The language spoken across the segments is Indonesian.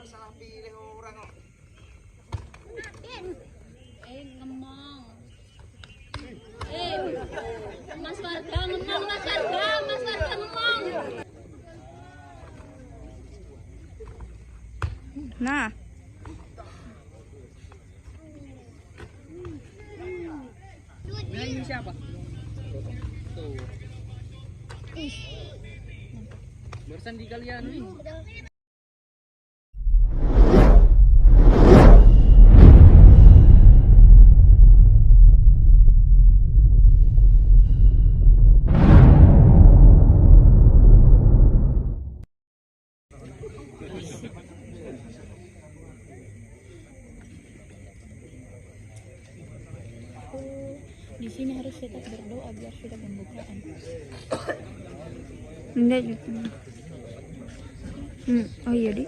salah pilih orang kok. Ngomong. Mas Warga ngomong, Mas Warga ngomong. Nah. Nah, ini siapa? Tuh. Barusan di kalian nih. Di sini harus tetap berdoa biar sudah pembukaan. Enggak gitu. Oh iya di.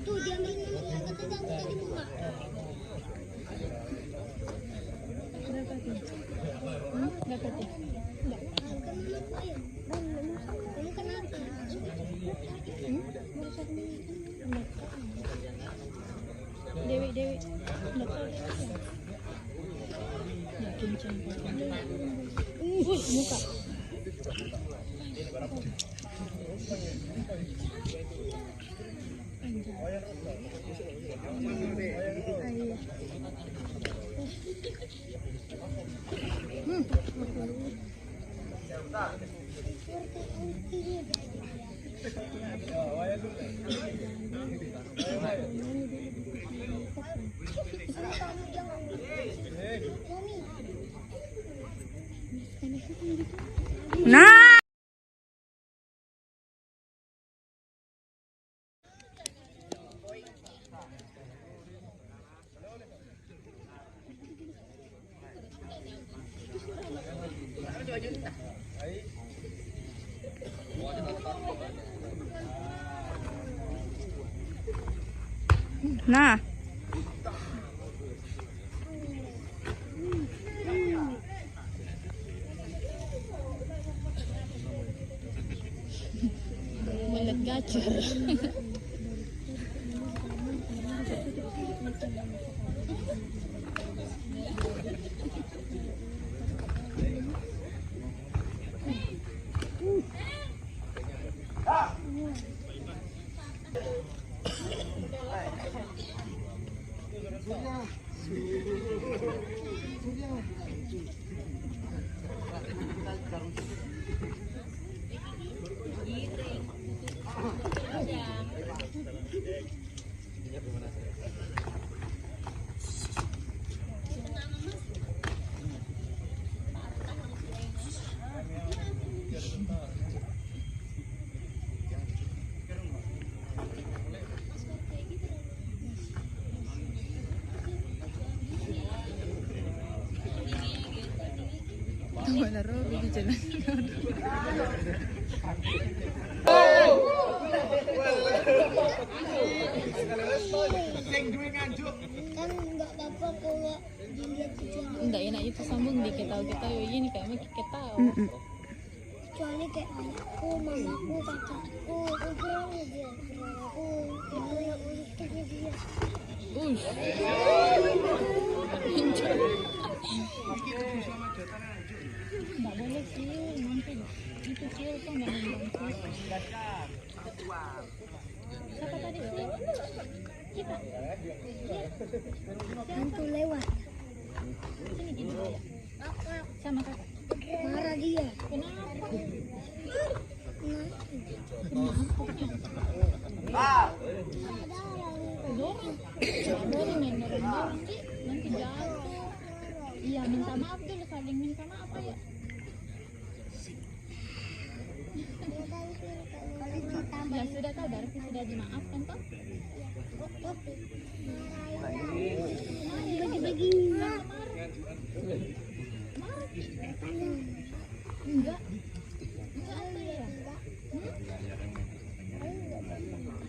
Tuh dia main kata tadi bunga. Berapa tuh? Berapa tuh? Enggak. Kamu kenapa? Dewi enggak tahu. Yakin muka. Nah. Nah. Mulut gacor. Wala ro bigi jeneng. Kan enggak apa-apa kalau dilihat kecuali Enggak enak itu sambung di kita ini kayak kita tahu. kecuali kayak ayahku, mamaku, kakakku, ukuran dia, aku, itu yang untuknya dia. Enggak boleh sih, nanti itu sih itu enggak membantu. Siapa tadi sih? Kita. Hantu lewat. Sini gini ya. Sama kakak. Marah dia. Kenapa? Dorong main dorong sih nanti jatuh. Iya minta maaf dulu, saling minta maaf ya. Ya sudah tahu berarti sudah dimaafkan toh. Bagi-bagi. Enggak apa ya?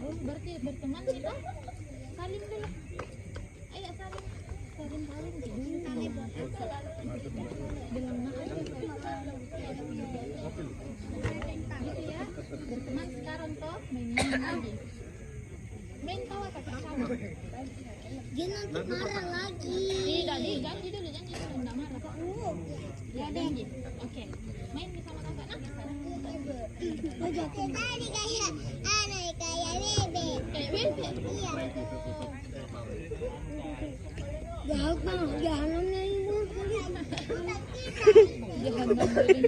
Oh berarti berteman kita saling dulu. Ayo saling bilang maaf gitu ya, berteman sekarang lagi. Main tawa kakak sama. Dia nanti marah lagi. Tidak, janji dulu, janji dulu, enggak marah. Ya janji. Oke. Main sama kakak nak. Tadi kayak bebek. Kayak bebek. Iya. Jahanamnya ibu. Jahanam beli.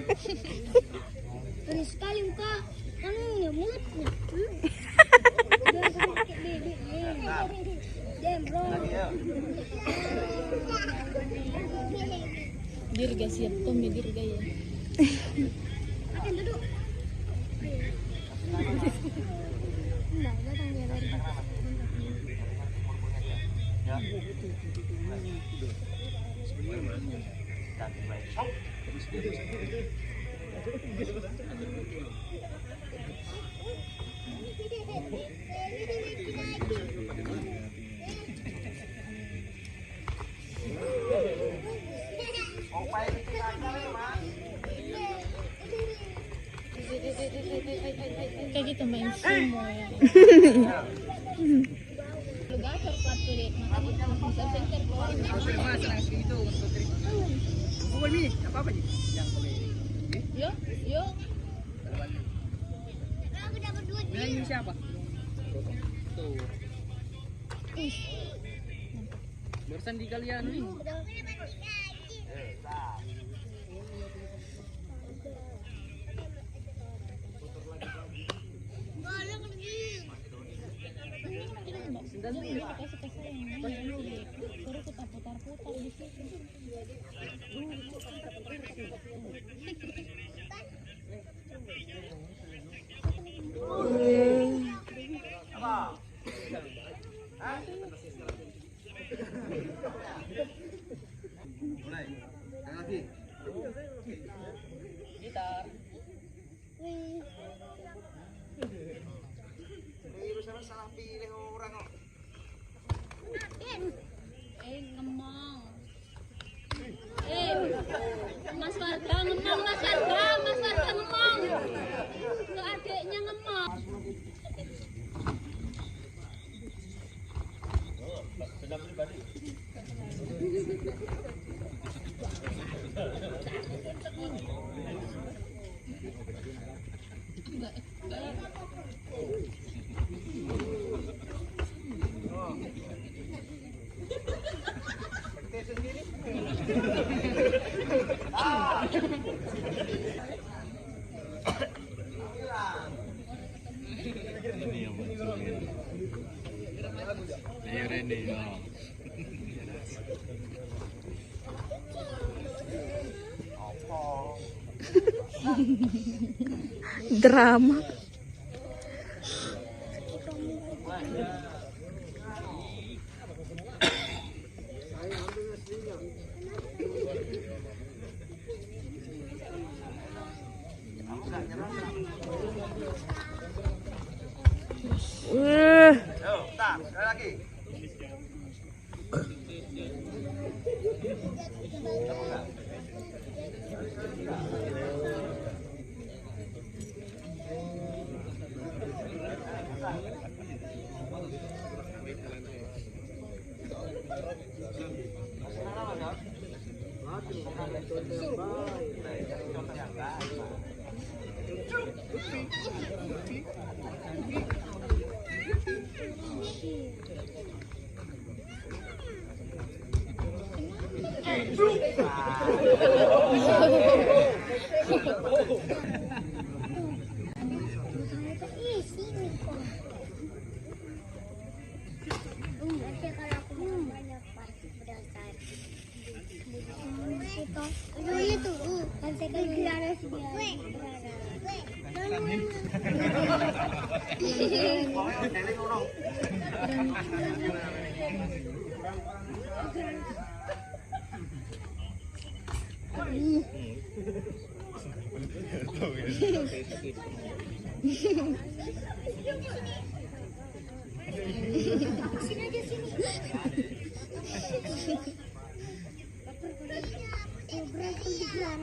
Perih sekali muka. Kamu punya mulutnya. Dirga siap Tommy dirga ya. Akan duduk. Enggak, datang dia dari. Kayak gitu main semua ya. Lu gacor plat tuh deh. Makanya bisa center keluarin. Mas, senang segitu untuk trik. Bukan ini, apa nih? Yang boleh. Yo. Aku dapat dua. Nilainya siapa? Tuh. Barusan di kalian nih. Suruh putar-putar di situ. Mulai. Lagi. Gitar. Salah pilih orang kok. Ngemong. Mas Warga ngemong, Mas Warga ngemong. Lu adeknya ngemong. Drama. Sekali lagi. Nanti kalau aku mau banyak pasti berdasar. Itu kan saya kan gelara sini aja sini. Berantem di jalan.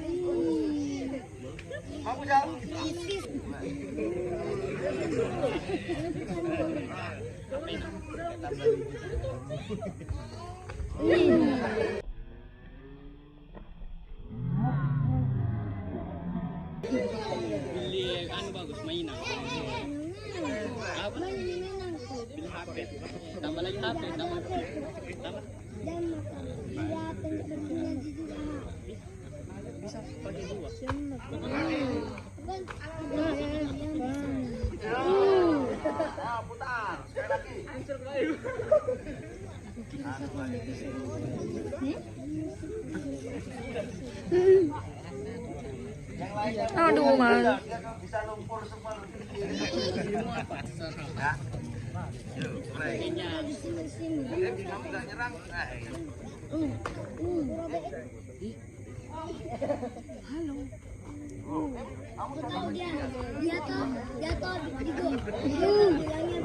Aku jalan. Beli anu bagus mainan. Apa? Beli HP. Tambah lagi HP, tambah. Dan makan. Iya, pengen ngaji juga. Bisa pakai dua. Nah, putar. Sekali lagi. Aduh, Mas. Bisa lumpur semua. Ya. Yuk, mulai. Kamu nggak nyerang. Aku tahu dia toh di gol. Bilangnya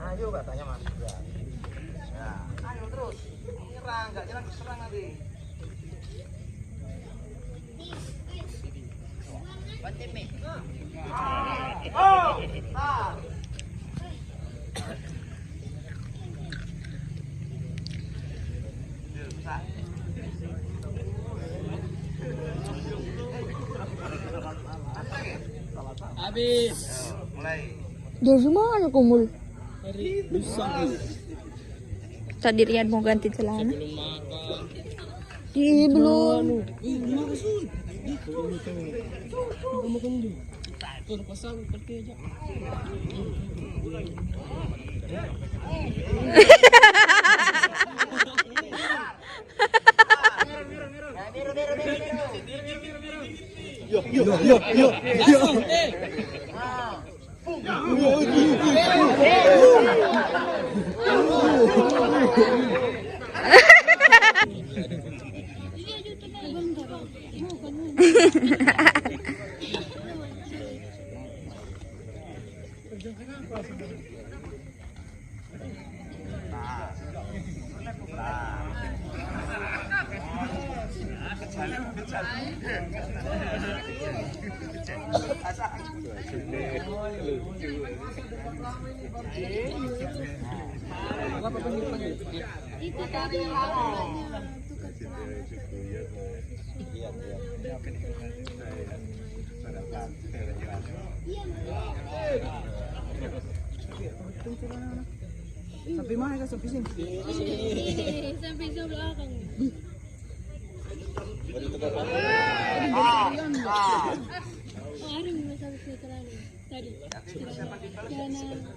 Ayo katanya Mas. Ya. Ayo terus. Nyerang, nggak nyerang diserang nanti. Oh, nah. Bisa. Habis. Mulai. Dari mana kumul? Hari bisa. Tadi Rian mau ganti celana. Belum makan. Ih, belum. Tuh pasang pergi aja. itu tadi Sampai mana kan sampai sini? Sampai sebelah belakang. Hari mau sampai ke celana tadi.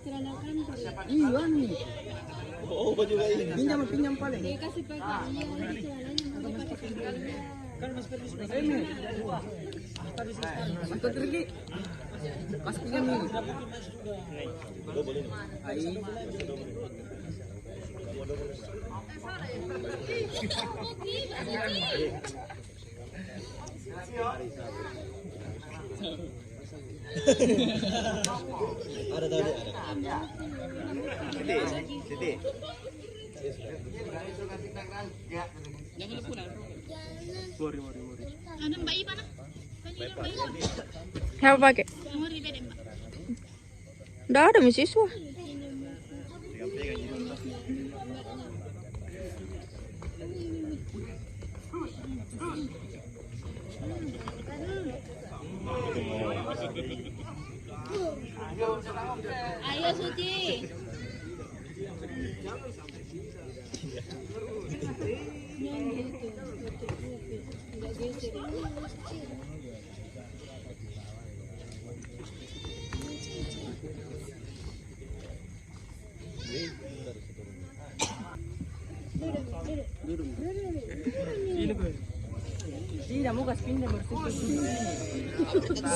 Celana kantor. Iya nih. Oh, baju lain. Pinjam paling. Dia kasih pakai iya celananya mau dipakai sekali. Kan Mas Ferdi sudah ini. Mas Ferdi. Mas pinjam nih. Ai. Ada tadi ada. Siti. Jangan lupa. Mori. Ada Mbak Ipa nah? Mbak Ipa. Siapa pakai? Mori beda Mbak. Udah ada mahasiswa. Ayo Suci. Tidak mau gas pindah bersih.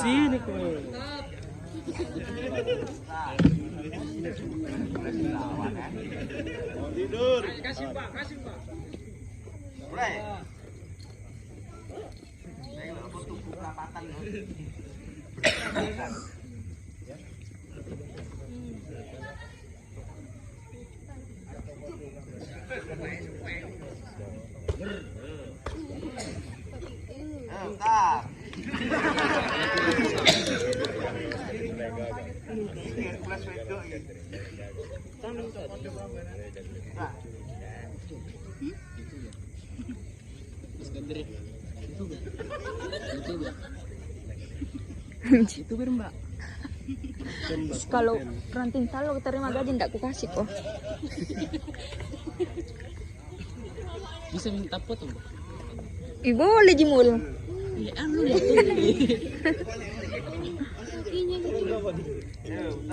Sini kau. Tidur. Kasih Pak, kasih Pak. Mulai. Saya nggak butuh buka patah loh. Bentar. YouTuber Mbak. Kalau ranting talo terima gaji ndak ku kasih kok. Bisa minta foto Mbak. Ih boleh jimul. Iya, anu ya.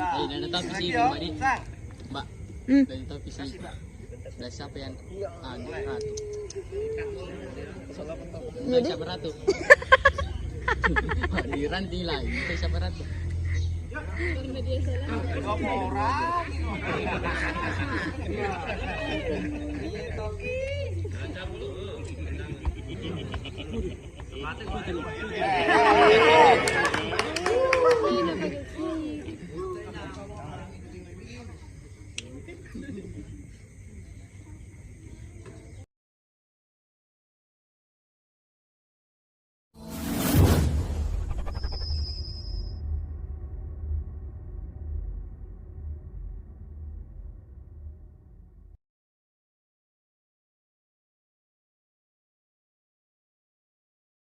Ada tapi sih Mbak di. Mbak. Dari tapi sih. Dari siapa yang ratu? Dari siapa ratu? Di ranting lagi, dari siapa ratu?